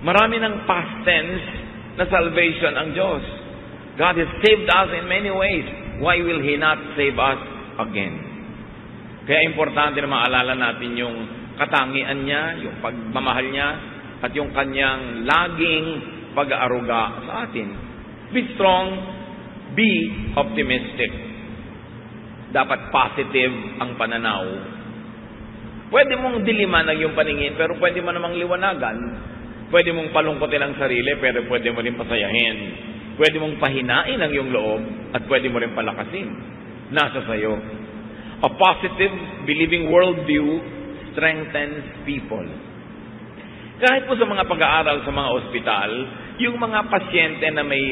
Marami ng past tense na salvation ang Diyos. God has saved us in many ways. Why will He not save us again? Kaya importante na maalala natin yung katangian niya, yung pagmamahal niya, at yung kanyang laging pag-aaruga sa atin. Be strong, be optimistic. Dapat positive ang pananaw. Pwede mong diliman ang iyong paningin, pero pwede mo namang liwanagan. Pwede mong palungkotin ang sarili, pero pwede mo rin pasayahin. Pwede mong pahinain ang iyong loob, at pwede mo rin palakasin. Nasa sayo. A positive, believing worldview strengthens people. Kahit po sa mga pag-aaral sa mga ospital, yung mga pasyente na may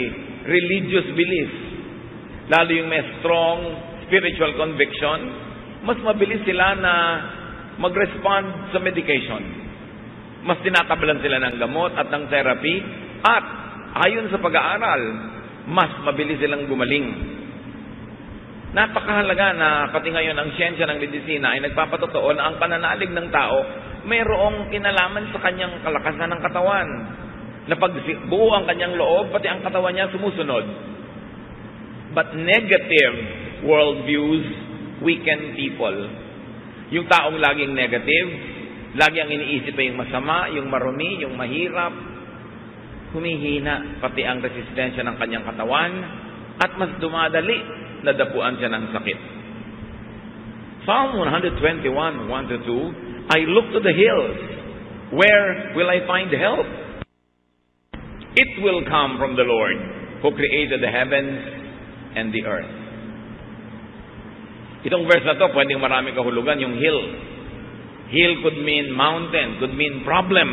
religious beliefs, lalo yung may strong spiritual conviction, mas mabilis sila na mag-respond sa medication. Mas tinatablan sila ng gamot at ng therapy, at ayon sa pag-aaral, mas mabilis silang gumaling. Napakahalaga na pati ngayon ang siyensya ng medisina ay nagpapatotoo na ang pananalig ng tao mayroong kinalaman sa kanyang kalakasan ng katawan. Na pag buo ang kanyang loob, pati ang katawan niya sumusunod. But negative worldviews weaken people. Yung taong laging negative, lagi ang iniisip ay yung masama, yung marumi, yung mahirap, humihina pati ang resistensya ng kanyang katawan at mas dumadali na dapuan siya ng sakit. Psalm 121, 1-2, I look to the hills. Where will I find help? It will come from the Lord who created the heavens and the earth. Itong verse na to, pwedeng maraming kahulugan, yung hill. Hill could mean mountain, could mean problem.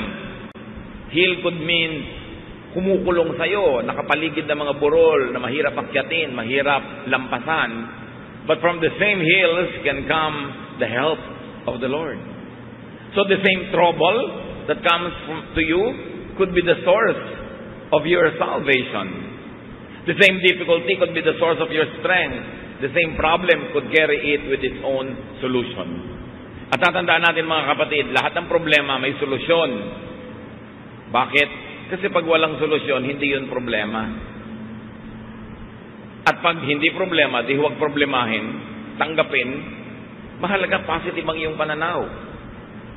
Hill could mean kumukulong sa'yo, nakapaligid ng mga burol na mahirap akyatin, mahirap lampasan. But from the same hills can come the help of the Lord. So the same trouble that comes to you could be the source of your salvation. The same difficulty could be the source of your strength. The same problem could carry it with its own solution. At tatandaan natin mga kapatid, lahat ng problema may solusyon. Bakit? Kasi pag walang solusyon, hindi yun problema. At pag hindi problema, di huwag problemahin, tanggapin, mahalaga positive ang iyong pananaw.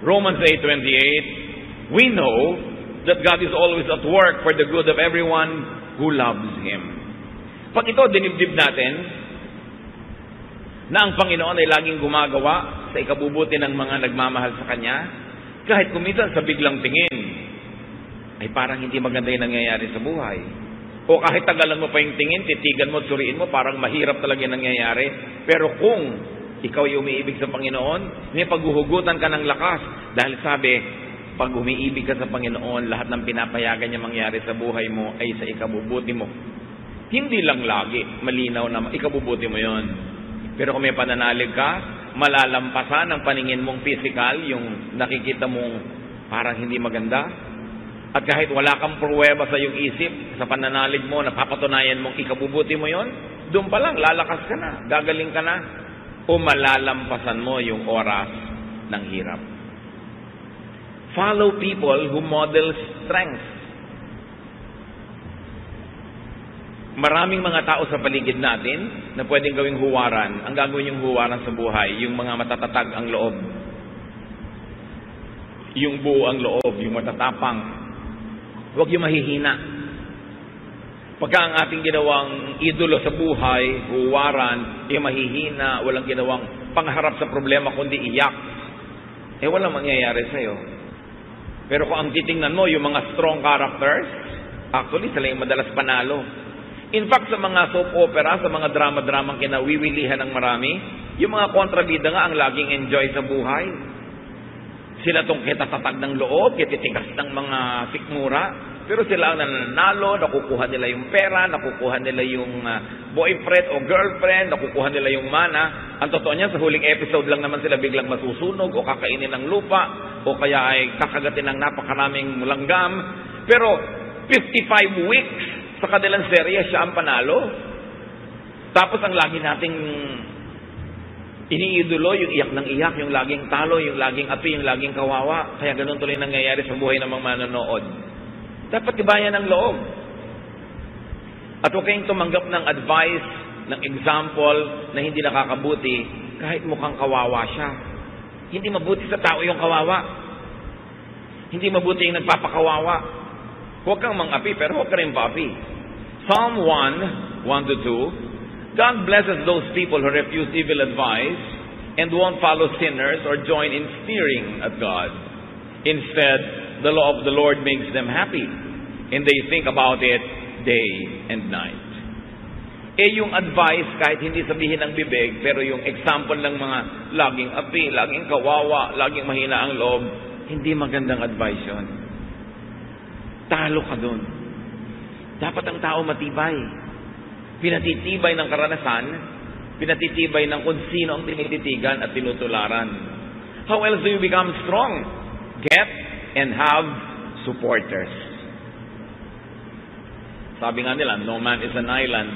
Romans 8:28, we know that God is always at work for the good of everyone who loves Him. Pag ito dinibdib natin, na ang Panginoon ay laging gumagawa sa ikabubuti ng mga nagmamahal sa Kanya, kahit kuminsan sa biglang tingin, ay parang hindi maganda yung nangyayari sa buhay. O kahit tagalan mo pa yung tingin, titigan mo at suriin mo, parang mahirap talaga yung nangyayari. Pero kung ikaw ay umiibig sa Panginoon, may paghuhugutan ka ng lakas. Dahil sabi, pag umiibig ka sa Panginoon, lahat ng pinapayagan niya mangyari sa buhay mo ay sa ikabubuti mo. Hindi lang lagi, malinaw na ikabubuti mo yon. Pero kung may pananalig ka, malalampasan ang paningin mong physical, yung nakikita mong parang hindi maganda. At kahit wala kang pruweba sa iyong isip, sa pananalig mo, napapatunayan mong ikabubuti mo yon, doon pa lang, lalakas ka na, gagaling ka na, o malalampasan mo yung oras ng hirap. Follow people who model strength. Maraming mga tao sa paligid natin na pwedeng gawing huwaran. Ang gagawin yung huwaran sa buhay, yung mga matatatag ang loob. Yung buo ang loob, yung matatapang. Huwag yung mahihina. Pagka ang ating ginawang idolo sa buhay, huwaran, yung mahihina, walang ginawang pangharap sa problema kundi iyak, walang mangyayari sa'yo. Pero kung ang titingnan mo, yung mga strong characters, actually, sila yung madalas panalo. In fact, sa mga soap opera, sa mga drama-dramang kinawiwilihan ng marami, yung mga kontrabida nga ang laging enjoy sa buhay. Sila tong kitatatag ng loob, kititigas ng mga sikmura, pero sila ang nananalo, nakukuha nila yung pera, nakukuha nila yung boyfriend o girlfriend, nakukuha nila yung mana. Ang totoo niya, sa huling episode lang naman sila biglang masusunog o kakainin ng lupa o kaya ay kakagatin ng napakaraming langgam. Pero 55 weeks sa kanilang serye, siya ang panalo. Tapos ang lagi nating iniidolo, yung iyak ng iyak, yung laging talo, yung laging api, yung laging kawawa. Kaya ganun tuloy nangyayari sa buhay ng mga manonood. Dapat tibayan ang loob. At huwag kayong tumanggap ng advice, ng example na hindi nakakabuti kahit mukhang kawawa siya. Hindi mabuti sa tao yung kawawa. Hindi mabuti yung nagpapakawawa. Huwag kang mang-api, pero huwag ka rin pa-api. Psalm 1:1-2, God blesses those people who refuse evil advice and won't follow sinners or join in sneering at God. Instead, the law of the Lord makes them happy, and they think about it day and night. Yung advice, kahit hindi sabihin ng bibig, pero yung example ng mga laging api, laging kawawa, laging mahina ang loob, hindi magandang advice yun. Talo ka dun. Dapat ang tao matibay. Pinatitibay ng karanasan, pinatitibay ng kung sino ang tinititigan at tinutularan. How else do you become strong? Get and have supporters. Sabi nga nila, no man is an island.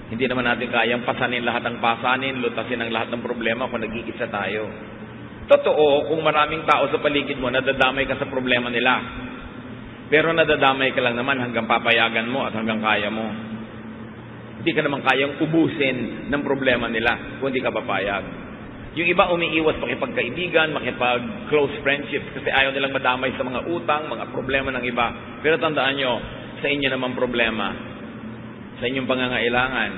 Hindi naman natin kayang pasanin lahat ng pasanin, lutasin ang lahat ng problema kung nag-iisa tayo. Totoo, kung maraming tao sa paligid mo, nadadamay ka sa problema nila. Pero nadadamay ka lang naman hanggang papayagan mo at hanggang kaya mo. Hindi ka naman kayang ubusin ng problema nila kung hindi ka papayag. Yung iba umiiwas makipagkaibigan, makipag-close friendships kasi ayaw nilang madamay sa mga utang, mga problema ng iba. Pero tandaan nyo, sa inyo naman problema, sa inyong pangangailangan,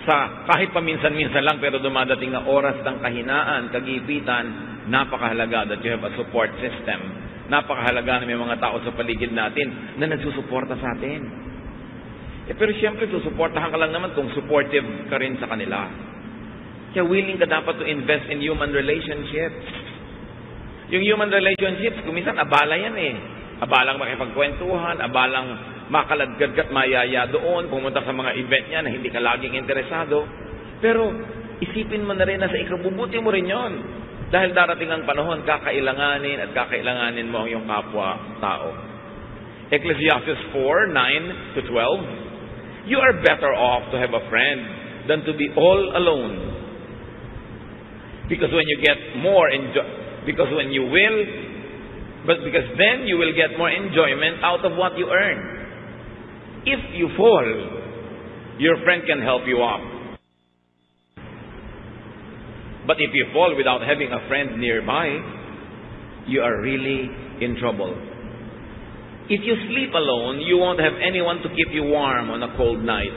sa kahit paminsan-minsan lang pero dumadating na oras ng kahinaan, kagipitan, napakahalaga that you have a support system. Napakahalaga na may mga tao sa paligid natin na nagsusuporta sa atin. Pero siyempre, susuportahan ka lang naman kung supportive ka rin sa kanila. Kaya willing ka dapat to invest in human relationships. Yung human relationships, kuminsan abala yan eh. Abalang makipagkwentuhan, abalang makaladgad at mayaya doon, pumunta sa mga event niya na hindi ka laging interesado. Pero isipin mo na rin na sa ikabubuti mo rin yon. Dahil darating ang panahon, kakailanganin at kakailanganin mo ang iyong kapwa-tao. Ecclesiastes 4:9-12, you are better off to have a friend than to be all alone. Because then you will get more enjoyment out of what you earn. If you fall, your friend can help you up. But if you fall without having a friend nearby, you are really in trouble. If you sleep alone, you won't have anyone to keep you warm on a cold night.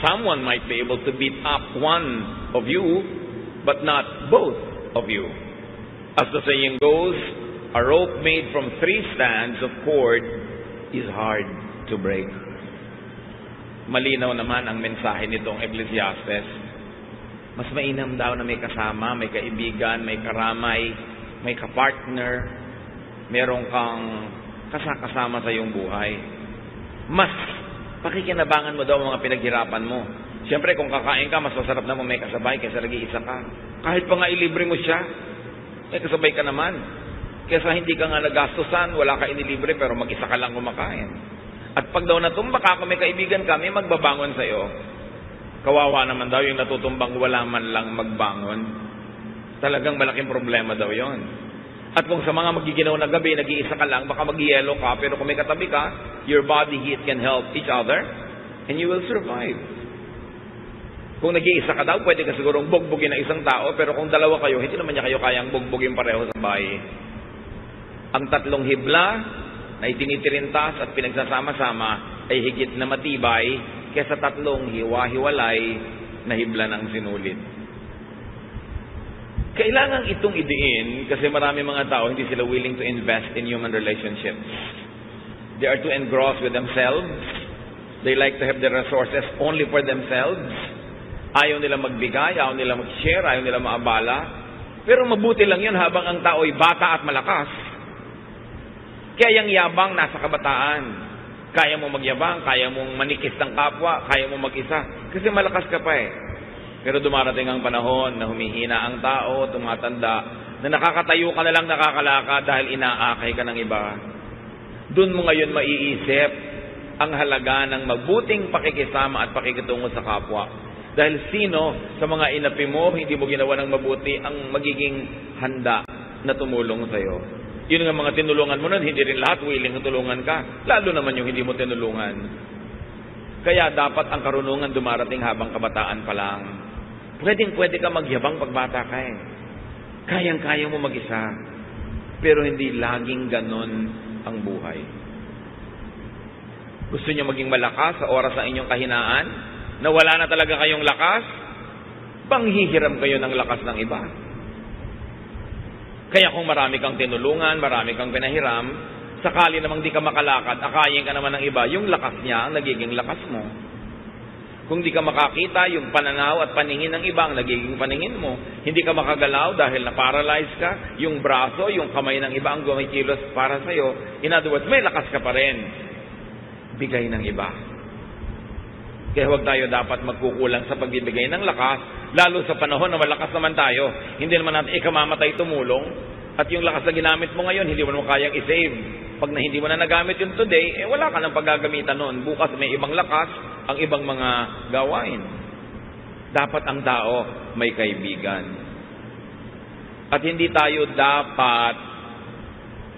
Someone might be able to beat up one of you, but not both of you. As the saying goes, a rope made from 3 strands of cord is hard to break. Malinaw naman ang mensahe nitong Ecclesiastes. Mas mainam daw na may kasama, may kaibigan, may karamay, may kapartner, merong kang kasama sa iyong buhay. Mas pakikinabangan mo daw ang mga pinaghirapan mo. Siyempre, kung kakain ka, mas masarap naman may kasabay kaysa nag-iisa ka. Kahit pa nga ilibre mo siya, may kasabay ka naman. Kaysa hindi ka nga nagastusan, wala ka inilibre, pero mag-isa ka lang kumakain. At pag daw natumba ka, kung may kaibigan ka, may magbabangon sa'yo. Kawawa naman daw yung natutumbang wala man lang magbangon. Talagang malaking problema daw yon. At kung sa mga magiginaw na gabi, nag-iisa ka lang, baka mag-yelo ka, pero kung may katabi ka, your body heat can help each other, and you will survive. Kung nag-iisa ka daw, pwede ka sigurong bugbugin ng isang tao, pero kung dalawa kayo, hindi naman niya kayo kayang bugbugin pareho sa bahay. Ang 3 hibla na itinitirintas at pinagsasama-sama ay higit na matibay kaysa 3 hiwa-hiwalay na hibla ng sinulit. Kailangan itong idiin kasi marami mga tao hindi sila willing to invest in human relationships. They are too engrossed with themselves. They like to have their resources only for themselves. Ayaw nila magbigay, ayaw nila mag-share, ayaw nila maabala. Pero mabuti lang yun habang ang tao ay bata at malakas. Kaya yung yabang nasa kabataan. Kaya mo magyabang, kaya mong manikis ng kapwa, kaya mo mag-isa. Kasi malakas ka pa eh. Pero dumarating ang panahon na humihina ang tao, tumatanda, na nakakatayo ka na lang nakakalakad dahil inaakay ka ng iba. Doon mo ngayon maiisip ang halaga ng mabuting pakikisama at pakikitungo sa kapwa. Dahil sino sa mga inapi mo, hindi mo ginawa ng mabuti ang magiging handa na tumulong sa iyo. Yun nga mga tinulungan mo nun, hindi rin lahat willing na tulungan ka. Lalo naman yung hindi mo tinulungan. Kaya dapat ang karunungan dumarating habang kabataan pa lang. Pwede ka magyabang pagbata ka eh. Kayang-kaya mo mag-isa. Pero hindi laging ganon ang buhay. Gusto niyo maging malakas sa oras ng inyong kahinaan? Na wala na talaga kayong lakas? Panghihiram kayo ng lakas ng iba. Kaya kung marami kang tinulungan, marami kang pinahiram, sakali namang di ka makalakad, akayin ka naman ng iba, yung lakas niya ang nagiging lakas mo. Kung di ka makakita, yung pananaw at paningin ng iba ang nagiging paningin mo. Hindi ka makagalaw dahil na-paralyze ka, yung braso, yung kamay ng iba ang gumikilos para sa'yo. In other words, may lakas ka pa rin. Bigay ng iba. Kaya huwag tayo dapat magkukulang sa pagbibigay ng lakas, lalo sa panahon na malakas naman tayo. Hindi naman natin ikamamatay tumulong, at yung lakas na ginamit mo ngayon, hindi mo naman kayang i-save. Pag na hindi mo na nagamit yun today, wala ka nang paggagamitan nun. Bukas may ibang lakas, ang ibang mga gawain. Dapat ang tao may kaibigan. At hindi tayo dapat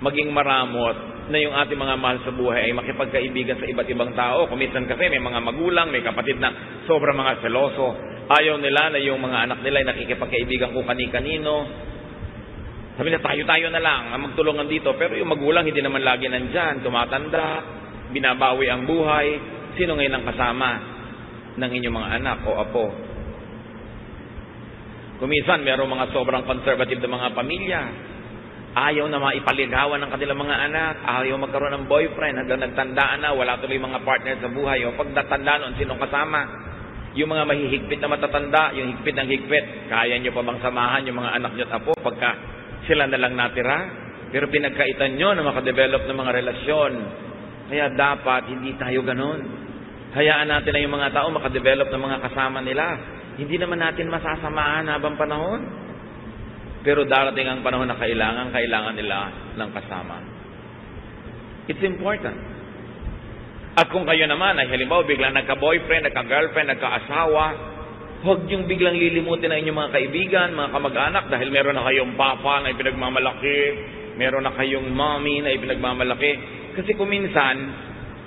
maging maramot na yung ating mga mahal sa buhay ay makipagkaibigan sa iba't ibang tao. Kuminsan kasi may mga magulang, may kapatid na sobrang mga seloso. Ayaw nila na yung mga anak nila ay nakikipagkaibigan kung kani-kanino. Sabi na tayo na lang ang magtulungan dito. Pero yung magulang hindi naman lagi nandyan. Tumatanda, binabawi ang buhay. Sino ngayon ang kasama ng inyong mga anak o apo? Kuminsan mayroong mga sobrang conservative na mga pamilya. Ayaw na maipaligawan ng kanilang mga anak. Ayaw magkaroon ng boyfriend. Hanggang nagtandaan na, wala tuloy mga partner sa buhay. O pag natanda noon, sinong kasama? Yung mga mahihigpit na matatanda, yung higpit ng higpit, kaya nyo pa bang samahan yung mga anak nyo at apo pagka sila na lang natira? Pero pinagkaitan nyo na makadevelop ng mga relasyon. Kaya dapat hindi tayo ganon. Hayaan natin na yung mga tao makadevelop ng mga kasama nila. Hindi naman natin masasamahan habang panahon. Pero darating ang panahon na kailangan nila ng kasama. It's important. At kung kayo naman ay halimbawa biglang nagka-boyfriend, nagka-girlfriend, nagka-asawa, huwag yung biglang lilimutin na inyong mga kaibigan, mga kamag-anak, dahil meron na kayong papa na ipinagmamalaki, meron na kayong mommy na ipinagmamalaki. Kasi kuminsan,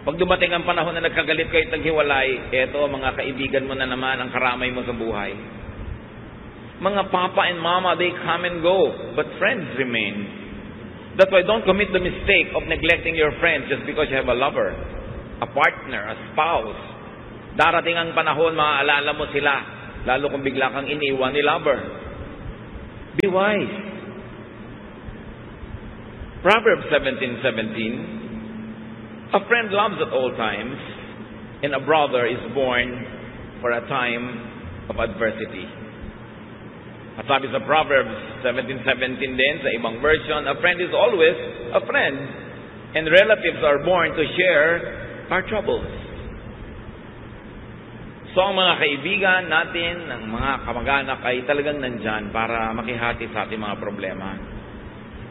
pag dumating ang panahon na nagkagalit kayo at naghiwalay, eto mga kaibigan mo na naman ang karamay mo sa buhay. Mga papa and mama, they come and go, but friends remain. That's why don't commit the mistake of neglecting your friends just because you have a lover, a partner, a spouse. Darating ang panahon, maaalala mo sila, lalo kung bigla kang iniwan ni lover. Be wise. Proverbs 17:17, a friend loves at all times, and a brother is born for a time of adversity. At sabi sa Proverbs 17:17 din, sa ibang version, a friend is always a friend, and relatives are born to share our troubles. So ang mga kaibigan natin, ang mga kamag-anak ay talagang nandyan para makihati sa ating mga problema.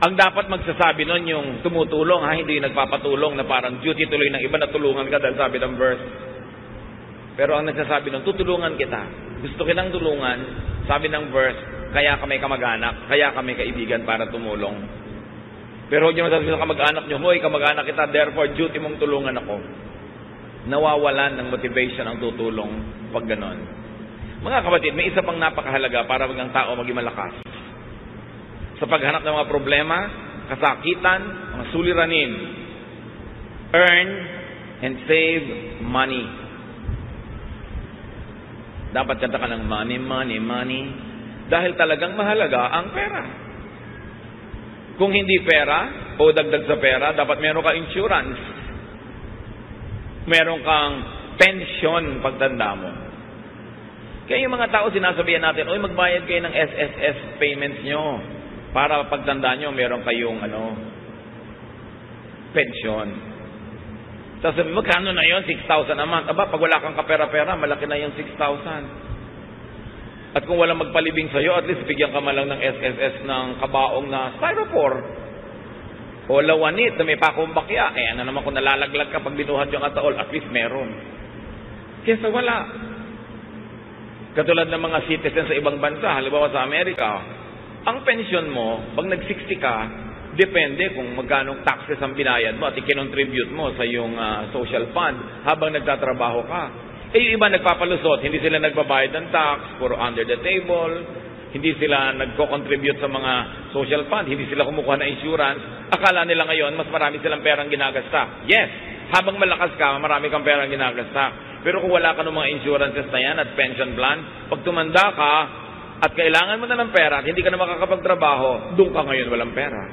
Ang dapat magsasabi nun yung tumutulong, hindi yung nagpapatulong na parang duty tuloy ng iba na tulungan ka dahil sabi ng verse. Pero ang nagsasabi nun, tutulungan kita. Gusto kitang tulungan, sabi ng verse, kaya kami kamag-anak, kaya kami kaibigan para tumulong. Pero huwag nyo masasabi sa kamag-anak nyo, hoy, kamag-anak kita, therefore duty mong tulungan ako. Nawawalan ng motivation ang tutulong pag ganon. Mga kapatid, may isa pang napakahalaga para maging tao maging malakas. Sa paghanap ng mga problema, kasakitan, mga suliranin, earn and save money. Dapat kanta ka ng money. Dahil talagang mahalaga ang pera. Kung hindi pera, o dagdag sa pera, dapat meron ka insurance. Meron kang pension pagtanda mo. Kaya yung mga tao sinasabihan natin, oy, magbayad kayo ng SSS payments nyo para pagtanda nyo, meron kayong pension. Tapos sabi, magkano na yun? 6,000 a month. Aba, pag wala kang kapera-pera, malaki na yung 6,000. At kung walang magpalibing sa'yo, at least bigyan ka man lang ng SSS ng kabaong na styrofoam. O lawanit na may pakumbakya. Ano naman kung nalalaglag ka pag binuhat yung ataol, at least meron. Kesa wala. Katulad ng mga citizens sa ibang bansa, halimbawa sa Amerika, ang pensyon mo, pag nag-60 ka, depende kung magkano taxes ang binayad mo at ikinontribute mo sa iyong social fund habang nagtatrabaho ka. Yung iba nagpapalusot, hindi sila nagbabayad ng tax, puro under the table, hindi sila nagko-contribute sa mga social fund, hindi sila kumukuha ng insurance. Akala nila ngayon, mas marami silang perang ginagasta. Yes, habang malakas ka, marami kang perang ginagasta. Pero kung wala ka ng mga insurances na yan at pension plan, pag tumanda ka at kailangan mo na ng pera at hindi ka na makakapagtrabaho, doon ka ngayon walang pera.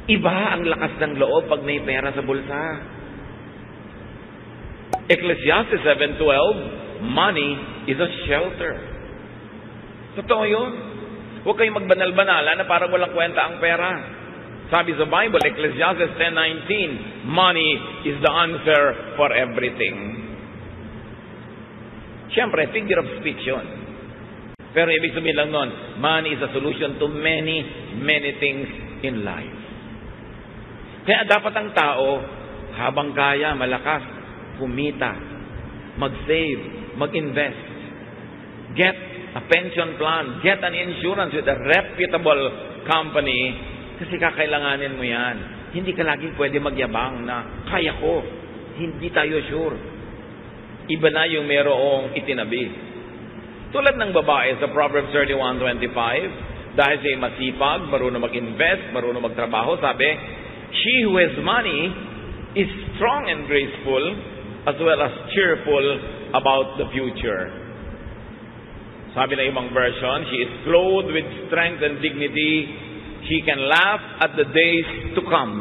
Iba ang lakas ng loob pag may pera sa bulsa. Ecclesiastes 7:12, money is a shelter. Totoo yun. Huwag kayong magbanal-banala na parang walang kwenta ang pera. Sabi sa Bible, Ecclesiastes 10:19, money is the answer for everything. Siyempre, figure of speech yun. Pero ibig sabihin lang nun, money is a solution to many, many things in life. Kaya dapat ang tao, habang kaya, malakas, kumita, mag-save, mag-invest, get a pension plan, get an insurance with a reputable company, kasi kakailanganin mo yan. Hindi ka laging pwede magyabang na, kaya ko. Hindi tayo sure. Iba na yung merong itinabi. Tulad ng babae sa Proverbs 31:25, dahil siya masipag, marunong mag-invest, marunong magtrabaho, sabi, she who has money is strong and graceful, as well as cheerful about the future. Sabi ng ibang version, she is clothed with strength and dignity. She can laugh at the days to come.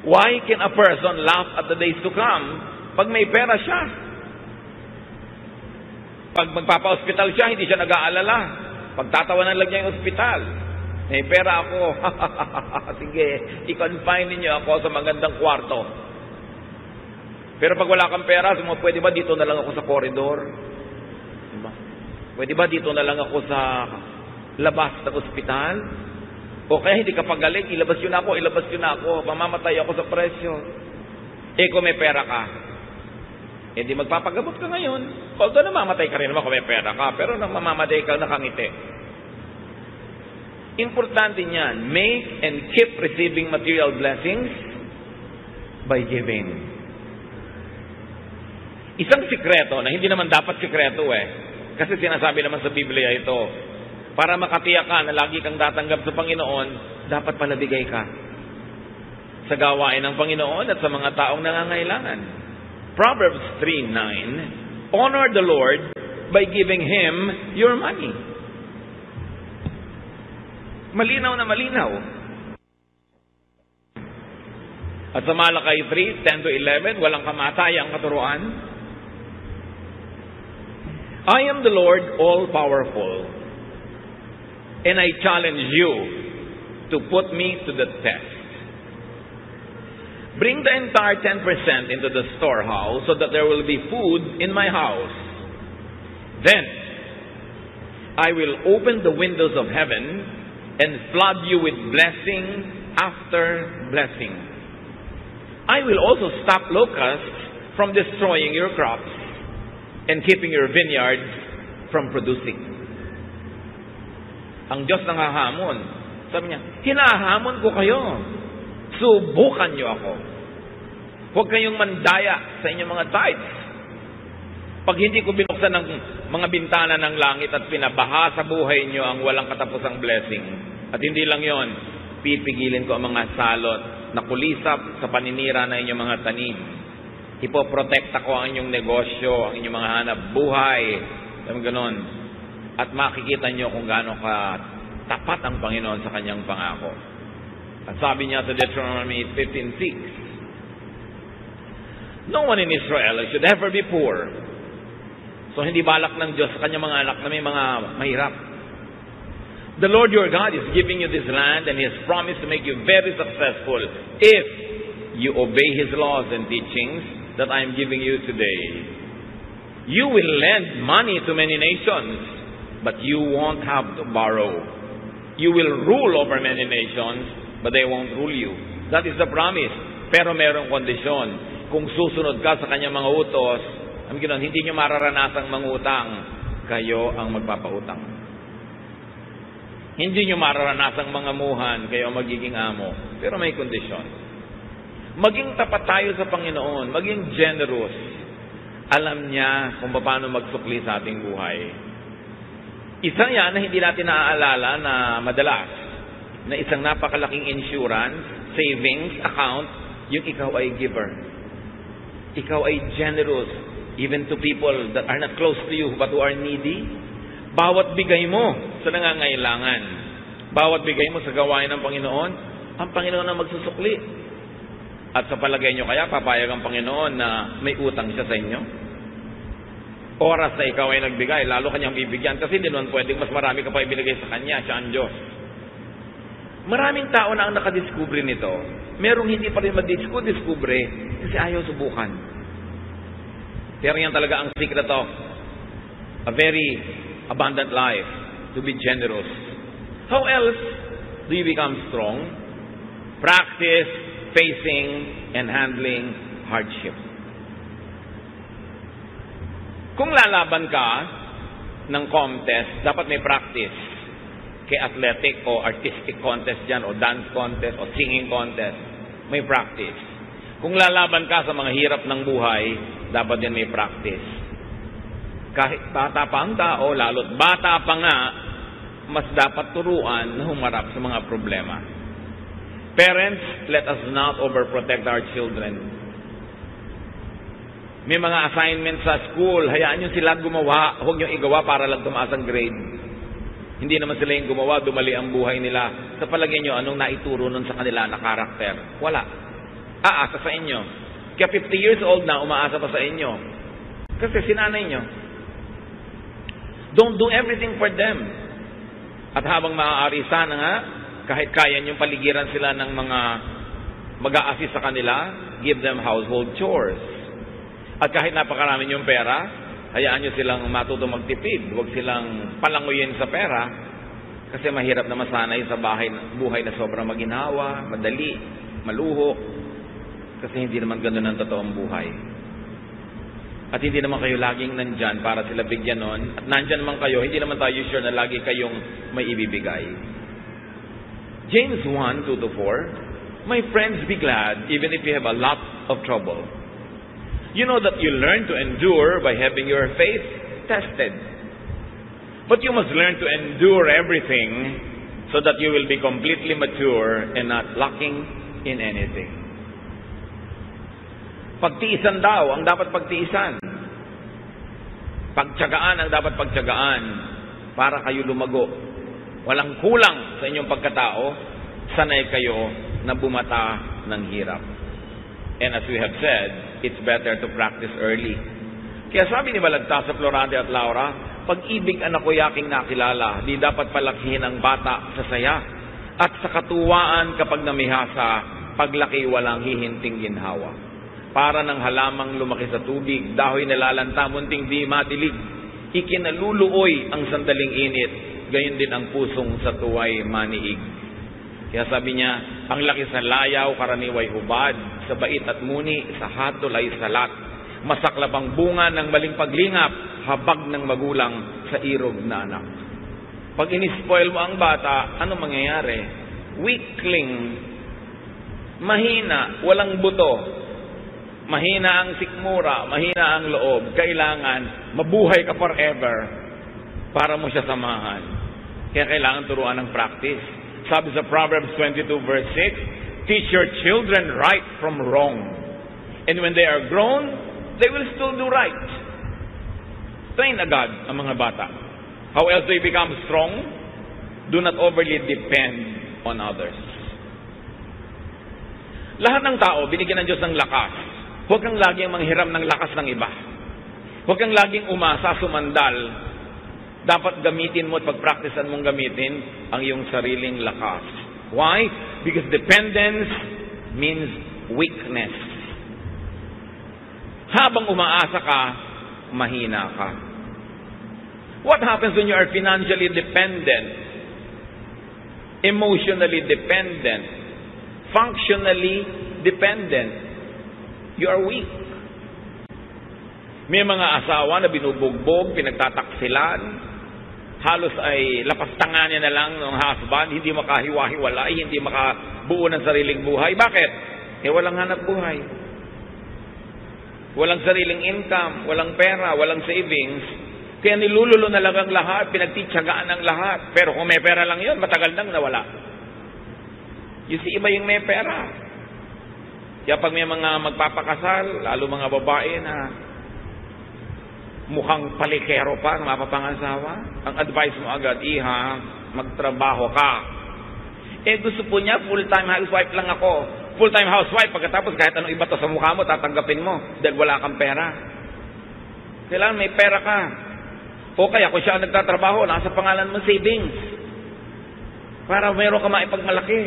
Why can a person laugh at the days to come? Pag may pera siya. Pag magpapa-hospital siya, hindi siya nag-aalala. Pagtatawanan lang niya yung hospital. May pera ako. Sige, i-confine niyo ako sa magandang kwarto. Pero pag wala kang pera, pwede ba dito na lang ako sa koridor? Diba? Pwede ba dito na lang ako sa labas ng ospital? O kaya hindi ka pagaling, ilabas yun ako, mamamatay ako sa presyo. Kung may pera ka, di magpapagamot ka ngayon. Although namamatay ka rin naman kung may pera ka, pero nang mamamatay ka, nakangiti. Importante niyan, make and keep receiving material blessings by giving. Isang sikreto na hindi naman dapat sikreto kasi sinasabi naman sa Biblia ito, para makatiyak ka na lagi kang tatanggap sa Panginoon, dapat palabigay ka sa gawain ng Panginoon at sa mga taong nangangailangan. Proverbs 3:9, honor the Lord by giving Him your money. Malinaw na malinaw. At sa Malakay 3:10-11, walang kamatayang katuruan. I am the Lord all-powerful, and I challenge you to put me to the test. Bring the entire 10% into the storehouse so that there will be food in my house. Then I will open the windows of heaven and flood you with blessing after blessing. I will also stop locusts from destroying your crops and keeping your vineyards from producing. Ang Diyos nanghahamon. Sabi niya, hinahamon ko kayo. Subukan niyo ako. Huwag kayong mandaya sa inyong mga tithes. Pag hindi ko binuksan ng mga bintana ng langit at pinabaha sa buhay niyo ang walang katapusang blessing. At hindi lang yon, pipigilin ko ang mga salot na kulisap sa paninira ng inyong mga tanim. Ipoprotekta ko ang inyong negosyo, ang inyong mga hanap buhay. Ganon. At makikita nyo kung gaano ka tapat ang Panginoon sa kanyang pangako. At sabi niya sa Deuteronomy 15:6, no one in Israel should ever be poor. So hindi balak ng Diyos sa kanyang mga anak na may mga mahirap. The Lord your God is giving you this land and He has promised to make you very successful if you obey His laws and teachings that I am giving you today. You will lend money to many nations, but you won't have to borrow. You will rule over many nations, but they won't rule you. That is the promise. Pero merong kondisyon. Kung susunod ka sa kanyang mga utos, hindi nyo mararanasang mangutang, kayo ang magpapautang. Hindi nyo mararanasang mangamuhan, kayo magiging amo. Pero may kondisyon. Maging tapat tayo sa Panginoon, maging generous. Alam niya kung paano magsukli sa ating buhay. Isa yan na hindi natin naaalala na madalas, na isang napakalaking insurance, savings account, yung ikaw ay giver. Ikaw ay generous, even to people that are not close to you but who are needy. Bawat bigay mo sa nangangailangan, bawat bigay mo sa gawain ng Panginoon, ang Panginoon ang magsusukli. At sa palagay nyo kaya, papayag ang Panginoon na may utang siya sa inyo? Oras na ikaw ay nagbigay, lalo kanyang bibigyan, kasi hindi naman pwedeng mas marami ka pa ibinigay sa kanya, siya ang Diyos. Maraming tao na ang nakadiskubre nito. Merong hindi pa rin madiskubre kasi ayaw subukan. Pero yan talaga ang secret of a very abundant life, to be generous. How else do you become strong? Practice facing and handling hardship. Kung lalaban ka ng contest, dapat may practice. Kay athletic o artistic contest dyan, o dance contest, o singing contest, may practice. Kung lalaban ka sa mga hirap ng buhay, dapat din may practice. Kahit bata pa ang tao, lalo't bata pa nga, mas dapat turuan na humarap sa mga problema. Parents, let us not overprotect our children. May mga assignments sa school, hayaan nyo sila gumawa, huwag nyo igawa para lang tumaas ang grade. Hindi naman sila yung gumawa, dumali ang buhay nila. Sa palagay nyo, anong naituro nun sa kanila na karakter? Wala. Aasa sa inyo. Kaya 50 years old na, umaasa pa sa inyo. Kasi sinanay nyo. Don't do everything for them. At habang maaari, sana nga, kahit kaya niyong paligiran sila ng mga mag-a-assist sa kanila, give them household chores. At kahit napakarami niyong pera, hayaan niyo silang matuto magtipid. Huwag silang palanguyin sa pera kasi mahirap na masanay sa buhay na sobrang maginhawa, madali, maluho. Kasi hindi naman ganun ang totoong buhay. At hindi naman kayo laging nandyan para sila bigyan nun. At nandyan naman kayo, hindi naman tayo sure na lagi kayong may ibibigay. James 1:2-4, my friends, be glad even if you have a lot of trouble. You know that you learn to endure by having your faith tested. But you must learn to endure everything so that you will be completely mature and not lacking in anything. Pagtiisan daw ang dapat pagtiisan. Pagtiyagaan ang dapat pagtiyagaan para kayo lumago. Walang kulang sa inyong pagkatao, sanay kayo na bumata ng hirap. And as we have said, it's better to practice early. Kaya sabi ni Balagtas sa Florante at Laura, pag-ibig anak ko yaking nakilala, di dapat palakihin ang bata sa saya. At sa katuwaan kapag namihasa, paglaki walang hihinting ginhawa. Para ng halamang lumaki sa tubig, dahoy nalalanta, munting di matilig. Ikinaluluoy ang sandaling init, gayon din ang pusong sa tuway maniig. Kaya sabi niya, ang laki sa layaw, karaniway hubad, sa bait at muni, sa hatol ay salat. Masaklap ang bunga ng maling paglingap, habag ng magulang sa irog na anak. Pag inispoil mo ang bata, ano mangyayari? Weakling, mahina, walang buto. Mahina ang sikmura, mahina ang loob. Kailangan mabuhay ka forever para mo siya samahan. Kaya kailangan turuan ng practice. Sabi sa Proverbs 22:6, teach your children right from wrong. And when they are grown, they will still do right. Train agad ang mga bata. How else do you become strong? Do not overly depend on others. Lahat ng tao, binigyan ng Diyos ng lakas. Huwag kang laging manghiram ng lakas ng iba. Huwag kang laging umasa, sumandal. Dapat gamitin mo at pagpraktisan mong gamitin ang iyong sariling lakas. Why? Because dependence means weakness. Habang umaasa ka, mahina ka. What happens when you are financially dependent? Emotionally dependent? Functionally dependent? You are weak. May mga asawa na binubugbog, pinagtataksilan, halos ay lapastanganin na lang ng husband, hindi makahiwa-hiwalay, hindi makabuo ng sariling buhay. Bakit? Walang hanap buhay. Walang sariling income, walang pera, walang savings. Kaya nilululo na lang ang lahat, pinagtitsagaan ang lahat. Pero kung may pera lang yun, matagal nang nawala. You see, iba yung may pera. Kaya pag may mga magpapakasal, lalo mga babae na mukhang palikero pa na mapapangasawa, ang advice mo agad, iha, magtrabaho ka. Gusto po niya, full-time housewife lang ako. Full-time housewife, pagkatapos kahit anong iba to sa mukha mo, tatanggapin mo dahil wala kang pera. Kailangan may pera ka. O kaya kung siya ang nagtatrabaho, nasa pangalan mo savings. Para meron ka maipagmalaki.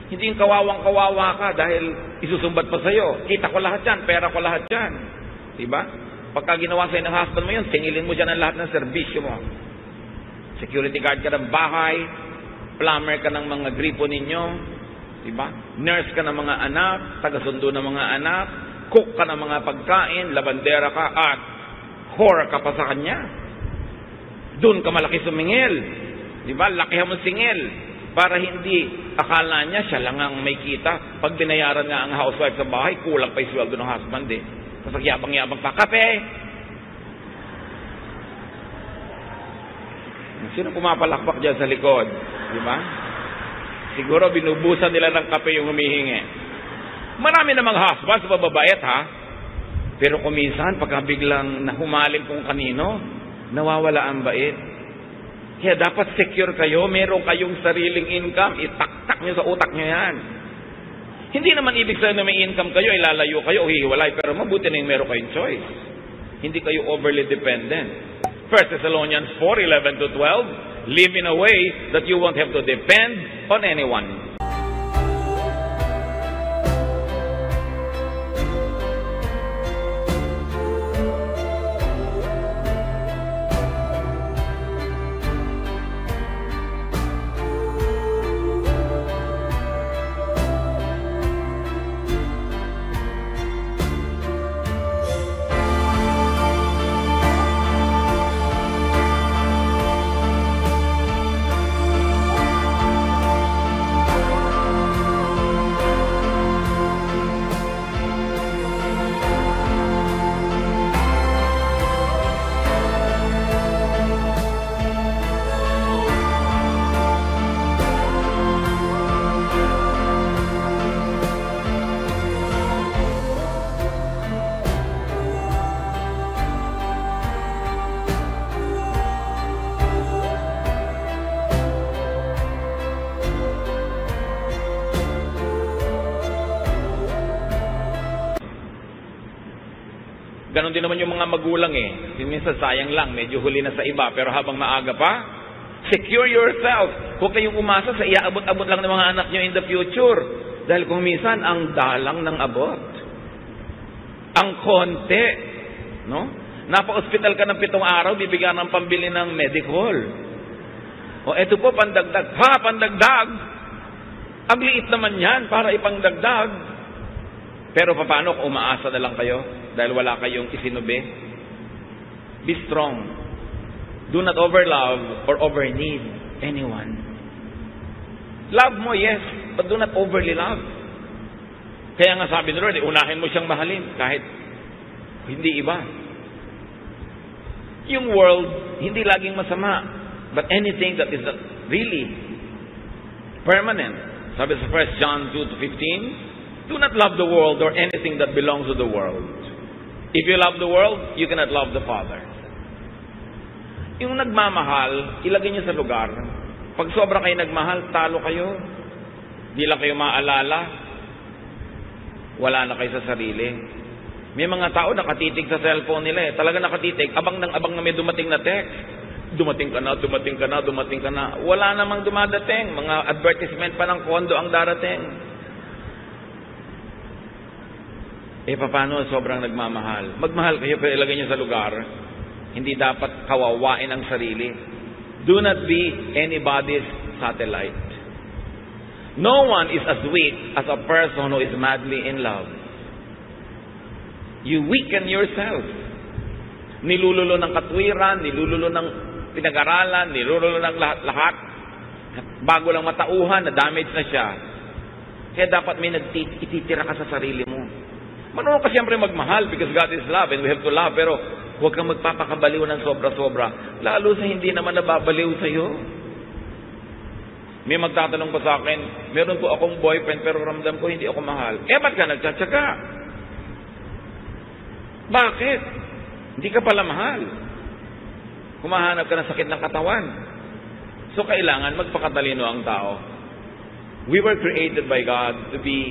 Hindi yung kawawang-kawawa ka dahil isusumbat pa sa'yo. Kita ko lahat yan, pera ko lahat yan. Diba? Pagka ginawa sa'yo ng husband mo yun, singilin mo dyan ang lahat ng serbisyo mo. Security guard ka ng bahay, plumber ka ng mga gripo ninyo, diba? Nurse ka ng mga anak, taga-sundo ng mga anak, cook ka ng mga pagkain, labandera ka, at whore ka pa sa kanya. Doon ka malaki sumingil. Diba? Lakihan mo singil. Para hindi akala niya siya lang ang may kita. Pag binayaran nga ang housewife sa bahay, kulang pa yung sweldo ng husband eh. Tapos yabang-yabang pa, kape! Sino pumapalakpak dyan sa likod? Diba? Siguro binubusan nila ng kape yung humihingi. Marami namang husband sa bababait ha. Pero kung minsan, pagka biglang nahumaling kung kanino, nawawala ang bait. Kaya dapat secure kayo, meron kayong sariling income, itaktak nyo sa utak nyo yan. Hindi naman ibig sabihin na may income kayo, ilalayo kayo o hihiwalay, pero mabuti na yung meron kayong choice. Hindi kayo overly dependent. 1 Thessalonians 4:11-12, live in a way that you won't have to depend on anyone. Ganon din naman yung mga magulang eh. Minsan sayang lang, medyo huli na sa iba. Pero habang maaga pa, secure yourself. Huwag kayong umasa sa iaabot-abot lang ng mga anak nyo in the future. Dahil kung minsan, ang dalang ng abot. Ang konti. No? Napa-hospital ka ng 7 araw, bibigyan ng pambili ng medical. O eto po, pandagdag. Ha, pandagdag! Ang liit naman yan para ipangdagdag. Pero paano kung umaasa na lang kayo? Dahil wala kayong isinubi. Be strong. Do not overlove or overneed anyone. Love mo, yes, but do not overly love. Kaya nga sabi ni Lord, unahin mo siyang mahalin kahit hindi iba. Yung world, hindi laging masama, but anything that is really permanent. Sabi sa 1 John 2:15, do not love the world or anything that belongs to the world. If you love the world, you cannot love the Father. Yung nagmamahal, ilagay niyo sa lugar. Pag sobra kayo nagmahal, talo kayo. Di lang kayo maalala. Wala na kayo sa sarili. May mga tao nakatitig sa cellphone nila eh. Talaga nakatitig. Abang na may dumating na text. Dumating ka na, dumating ka na, dumating ka na. Wala namang dumadating. Mga advertisement pa ng kondo ang darating. Paano sobrang nagmamahal? Magmahal kayo pero ilagay niyo sa lugar. Hindi dapat kawawain ang sarili. Do not be anybody's satellite. No one is as weak as a person who is madly in love. You weaken yourself. Nilululo ng katwiran, nilululo ng pinag-aralan, nirurulo ng lahat, bago lang matauhan, na-damage na siya. Kaya dapat may ititira ka sa sarili mo. Marunong ka siyempre magmahal because God is love and we have to love, pero huwag kang magpapakabaliw ng sobra-sobra. Lalo sa hindi naman nababaliw sa'yo. May magtatanong pa sa akin, meron po akong boyfriend pero ramdam ko hindi ako mahal. Ba't ka nagtsatsaga? Bakit? Hindi ka pala mahal. Kumahanap ka ng sakit ng katawan. So kailangan magpakatalino ang tao. We were created by God to be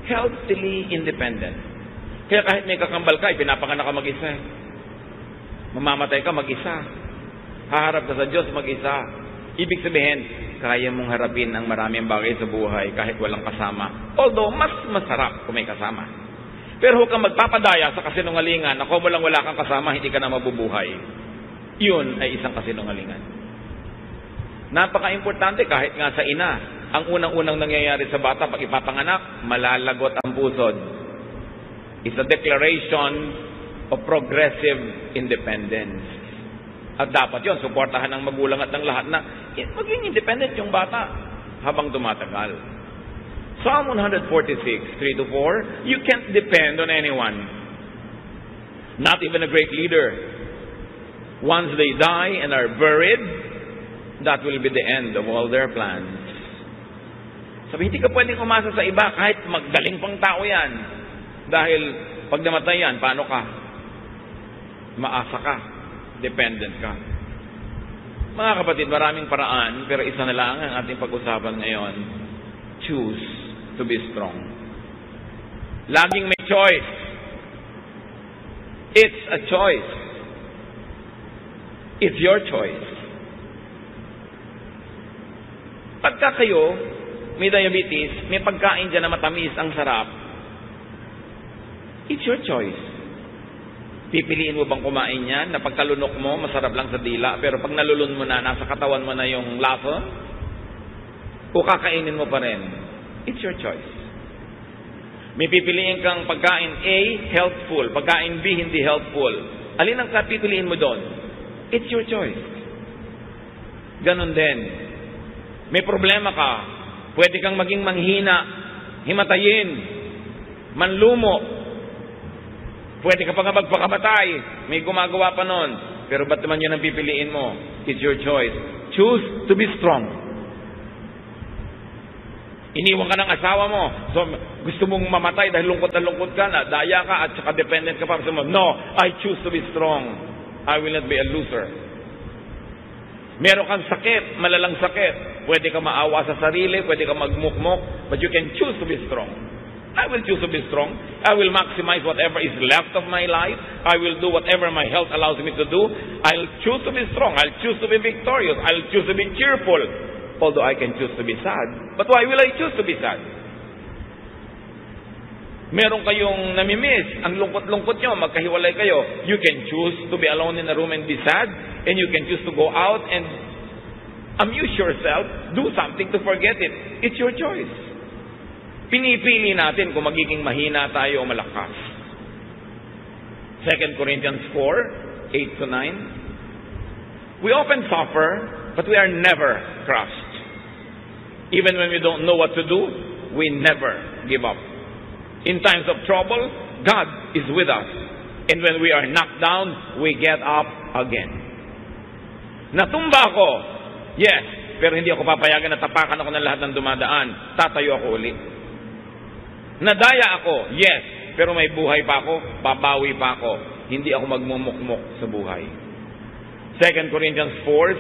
healthily independent. Kaya kahit may kakambal ka, pinapanganak ka mag-isa. Mamamatay ka mag-isa. Haharap ka sa Diyos mag-isa. Ibig sabihin, kaya mong harapin ang maraming bagay sa buhay kahit walang kasama. Although, mas masarap kung may kasama. Pero huwag kang magpapadaya sa kasinungalingan na kung wala kang kasama, hindi ka na mabubuhay. Yun ay isang kasinungalingan. Napaka-importante kahit nga sa ina. Ang unang-unang nangyayari sa bata pag ipapanganak, malalagot ang pusod. It's a declaration of progressive independence. At dapat yun, suportahan ng magulang at ng lahat na maging independent yung bata habang tumatagal. Psalm 146, 3-4, you can't depend on anyone. Not even a great leader. Once they die and are buried, that will be the end of all their plans. Sabi, hindi ka pwedeng umasa sa iba kahit magaling pang tao yan. Dahil pag namatay yan, paano ka? Maasa ka. Dependent ka. Mga kapatid, maraming paraan, pero isa na lang ang ating pag-usapan ngayon. Choose to be strong. Laging may choice. It's a choice. It's your choice. Pagka kayo may diabetes, may pagkain dyan na matamis, ang sarap, it's your choice. Pipiliin mo bang kumain yan na pagkalunok mo, masarap lang sa dila, pero pag nalulun mo na, nasa katawan mo na yung lasa? O kakainin mo pa rin? It's your choice. May pipiliin kang pagkain A, healthful. Pagkain B, hindi healthful. Alin ang pipiliin mo doon? It's your choice. Ganon din. May problema ka. Pwede kang maging manghina, himatayin, manlumo. Pwede ka pa nga magpakamatay. May gumagawa pa nun. Pero ba't naman yun ang pipiliin mo? It's your choice. Choose to be strong. Iniwan ka ng asawa mo. So, gusto mong mamatay dahil lungkot na lungkot ka na. Daya ka at saka dependent ka pa. So, no, I choose to be strong. I will not be a loser. Meron kang sakit, malalang sakit. Pwede ka maawa sa sarili, pwede ka magmukmok, but you can choose to be strong. I will choose to be strong. I will maximize whatever is left of my life. I will do whatever my health allows me to do. I'll choose to be strong. I'll choose to be victorious. I'll choose to be cheerful. Although I can choose to be sad. But why will I choose to be sad? Meron kayong namimiss. Ang lungkot-lungkot nyo, magkahiwalay kayo. You can choose to be alone in a room and be sad. And you can choose to go out and amuse yourself. Do something to forget it. It's your choice. Pinipili natin kung magiging mahina tayo o malakas. 2 Corinthians 4, 8-9. We often suffer, but we are never crushed. Even when we don't know what to do, we never give up. In times of trouble, God is with us. And when we are knocked down, we get up again. Natumba ako, yes, pero hindi ako papayagan na tapakan ako ng lahat ng dumadaan. Tatayo ako uli. Nadaya ako, yes, pero may buhay pa ako, babawi pa ako. Hindi ako magmumukmok sa buhay. 2 Corinthians 4,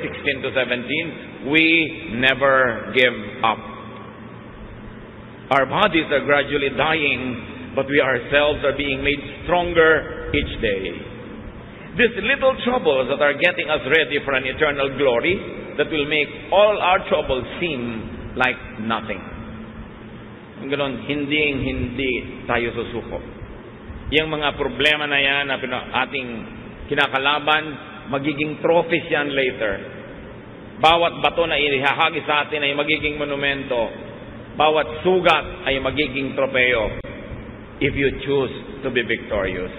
16-17, we never give up. Our bodies are gradually dying, but we ourselves are being made stronger each day. These little troubles that are getting us ready for an eternal glory that will make all our troubles seem like nothing. Ganon, hindi tayo susuko. Yung mga problema na yan na ating kinakalaban, magiging trophies yan later. Bawat bato na ihahagi sa atin ay magiging monumento. Bawat sugat ay magiging tropeo if you choose to be victorious.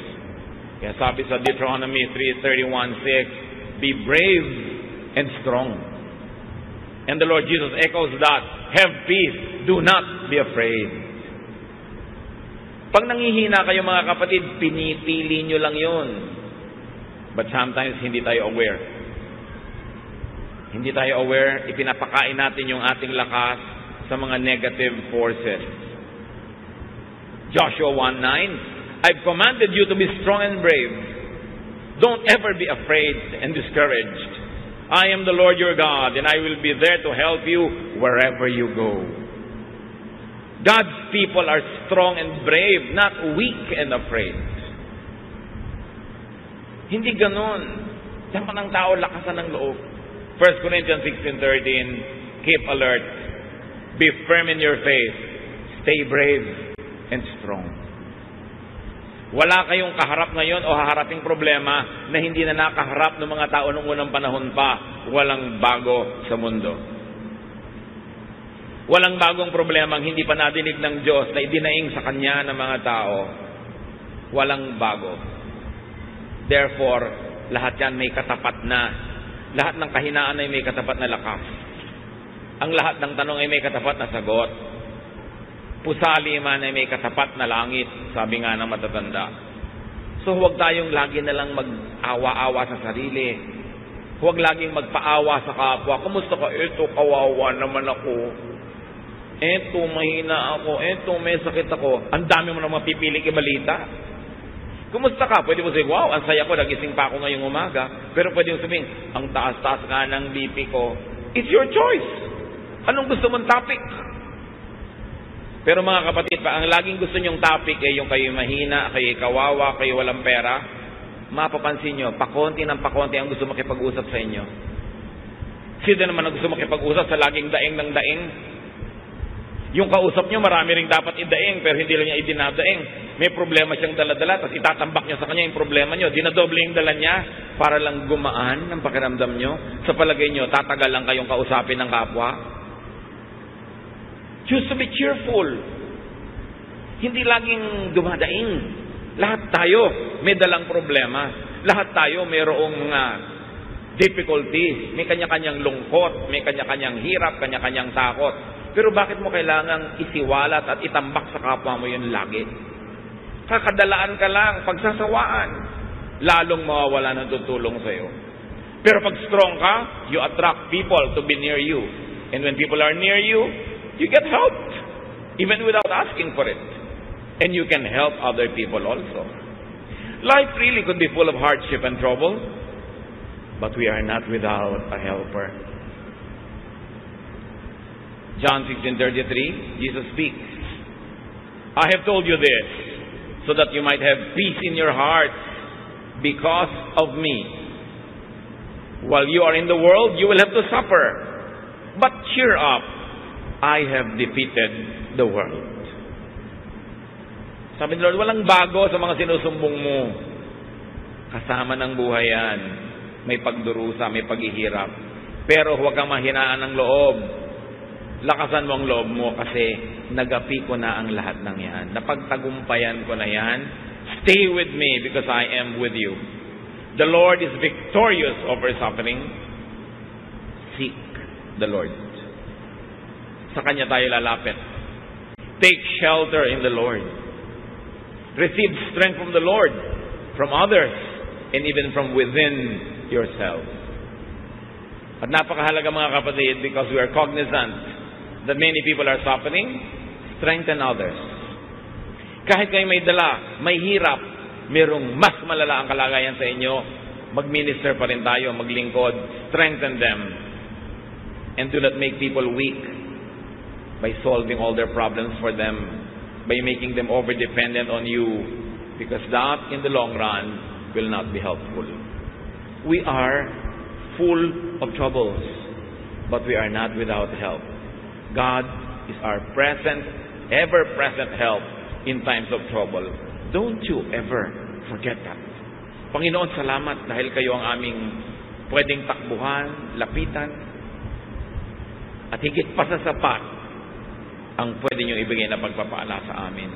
Kaya sabi sa Deuteronomy 3:31-6, be brave and strong. And the Lord Jesus echoes that, have peace, do not be afraid. Pag nangihina kayo mga kapatid, pinipili nyo lang yun. But sometimes hindi tayo aware. Hindi tayo aware, ipinapakain natin yung ating lakas sa mga negative forces. Joshua 1:9, I've commanded you to be strong and brave. Don't ever be afraid and discouraged. I am the Lord your God, and I will be there to help you wherever you go. God's people are strong and brave, not weak and afraid. Hindi ganon. Dapat ng tao lakasan ng loob. 1 Corinthians 16:13, keep alert, be firm in your faith, stay brave and strong. Wala kayong kaharap ngayon o haharaping problema na hindi na nakaharap ng mga tao noong unang panahon pa. Walang bago sa mundo. Walang bagong problema ang hindi pa nadinig ng Diyos na idinaing sa Kanya ng mga tao. Walang bago. Therefore, lahat yan may katapat na. Lahat ng kahinaan ay may katapat na lakas. Ang lahat ng tanong ay may katapat na sagot. Pusali man ay may katapat na langit, sabi nga ng matatanda. So huwag tayong lagi na lang mag-awa-awa sa sarili. Huwag laging magpaawa sa kapwa. Kumusta ka? Eto, kawawa naman ako. Eto, mahina ako. Eto, may sakit ako. Ang dami mo na mapipiling ibalita. Kumusta ka? Pwede mo sabihin, wow, ang saya ko, nagising pa ako ngayong umaga. Pero pwede mo sabihin, ang taas-taas nga ng BP ko. It's your choice. Anong gusto mong topic? Pero mga kapatid, pa ang laging gusto nyong topic ay yung kayo mahina, kayo kawawa, kayo walang pera, mapapansin nyo, pakonti ng pakonti ang gusto makipag-usap sa inyo. Sino naman ang gusto makipag-usap sa laging daing ng daing? Yung kausap nyo, marami ring dapat idaing, pero hindi lang niya idinadaing. May problema siyang dala-dala, tapos itatambak nyo sa kanya yung problema nyo. Dinadoble yung dala niya para lang gumaan ng pakiramdam nyo. Sa palagay nyo, tatagal lang kayong kausapin ng kapwa. Choose to be cheerful. Hindi laging dumadaing. Lahat tayo may dalang problema. Lahat tayo mayroong mga difficulties. May kanya-kanyang lungkot, may kanya-kanyang hirap, kanya-kanyang takot. Pero bakit mo kailangang isiwalat at itambak sa kapwa mo yun lagi? Kakadalaan ka lang, pagsasawaan. Lalong mawawala ng tutulong sa'yo. Pero pag strong ka, you attract people to be near you. And when people are near you, you get helped, even without asking for it. And you can help other people also. Life really could be full of hardship and trouble, but we are not without a helper. John 16:33, Jesus speaks. I have told you this, so that you might have peace in your hearts because of me. While you are in the world, you will have to suffer. But cheer up. I have defeated the world. Sabi ni Lord, walang bago sa mga sinusumbong mo. Kasama ng buhay yan. May pagdurusa, may paghihirap. Pero huwag kang mahinaan ng loob. Lakasan mo ang loob mo kasi nagapi ko na ang lahat ng yan. Napagtagumpayan ko na yan. Stay with me because I am with you. The Lord is victorious over suffering. Seek the Lord. Sa Kanya tayo lalapit. Take shelter in the Lord. Receive strength from the Lord, from others, and even from within yourself. At napakahalaga mga kapatid, because we are cognizant that many people are suffering, strengthen others. Kahit kayo may dala, may hirap, mayroong mas malala ang kalagayan sa inyo, mag-minister pa rin tayo, maglingkod, strengthen them. And do not make people weak by solving all their problems for them, by making them over-dependent on you, because that, in the long run, will not be helpful. We are full of troubles, but we are not without help. God is our present, ever-present help in times of trouble. Don't you ever forget that. Panginoon, salamat dahil kayo ang aming pwedeng takbuhan, lapitan, at higit pa sa sapat ang pwede niyong ibigay na pagpapala sa amin.